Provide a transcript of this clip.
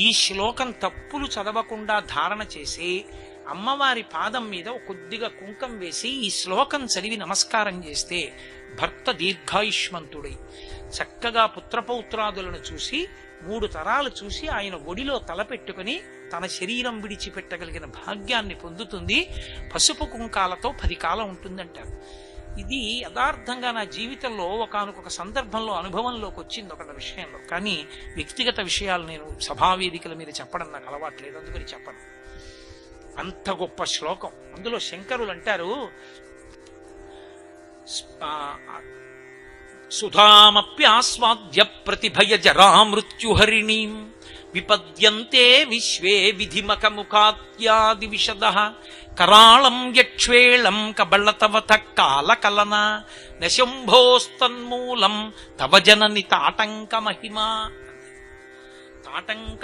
ఈ శ్లోకం తప్పులు చదవకుండా ధారణ చేసి అమ్మవారి పాదం మీద కొద్దిగా కుంకం వేసి ఈ శ్లోకం చదివి నమస్కారం చేస్తే భర్త దీర్ఘాయుష్మంతుడై చక్కగా పుత్రపౌత్రాదులను చూసి 3 తరాలు చూసి ఆయన ఒడిలో తలపెట్టుకుని తన శరీరం విడిచిపెట్టగలిగిన భాగ్యాన్ని పొందుతుంది. పసుపు కుంకాలతో 10 కాలం ఉంటుందంటారు. ఇది యథార్థంగా నా జీవితంలో ఒకానొక సందర్భంలో అనుభవంలోకి వచ్చింది ఒక విషయంలో. కానీ వ్యక్తిగత విషయాలు నేను సభావేదికల మీద చెప్పడం నాకు అలవాట్లేదు, అందుకని చెప్పను. అంత గొప్ప శ్లోకం. అందులో శంకరులు అంటారు, సుధామప్యాస్వాద్య ప్రతిభయ జరా మృత్యుహరిణీం విపద్యంతే విశ్వే విధిమకముఖాత్యాది విశదః కరాళం యక్ష్వేళం కబళతవత కాలకలన నశంభోస్తన్మూలం తవ జనని తాటంక మహిమా. తాటంక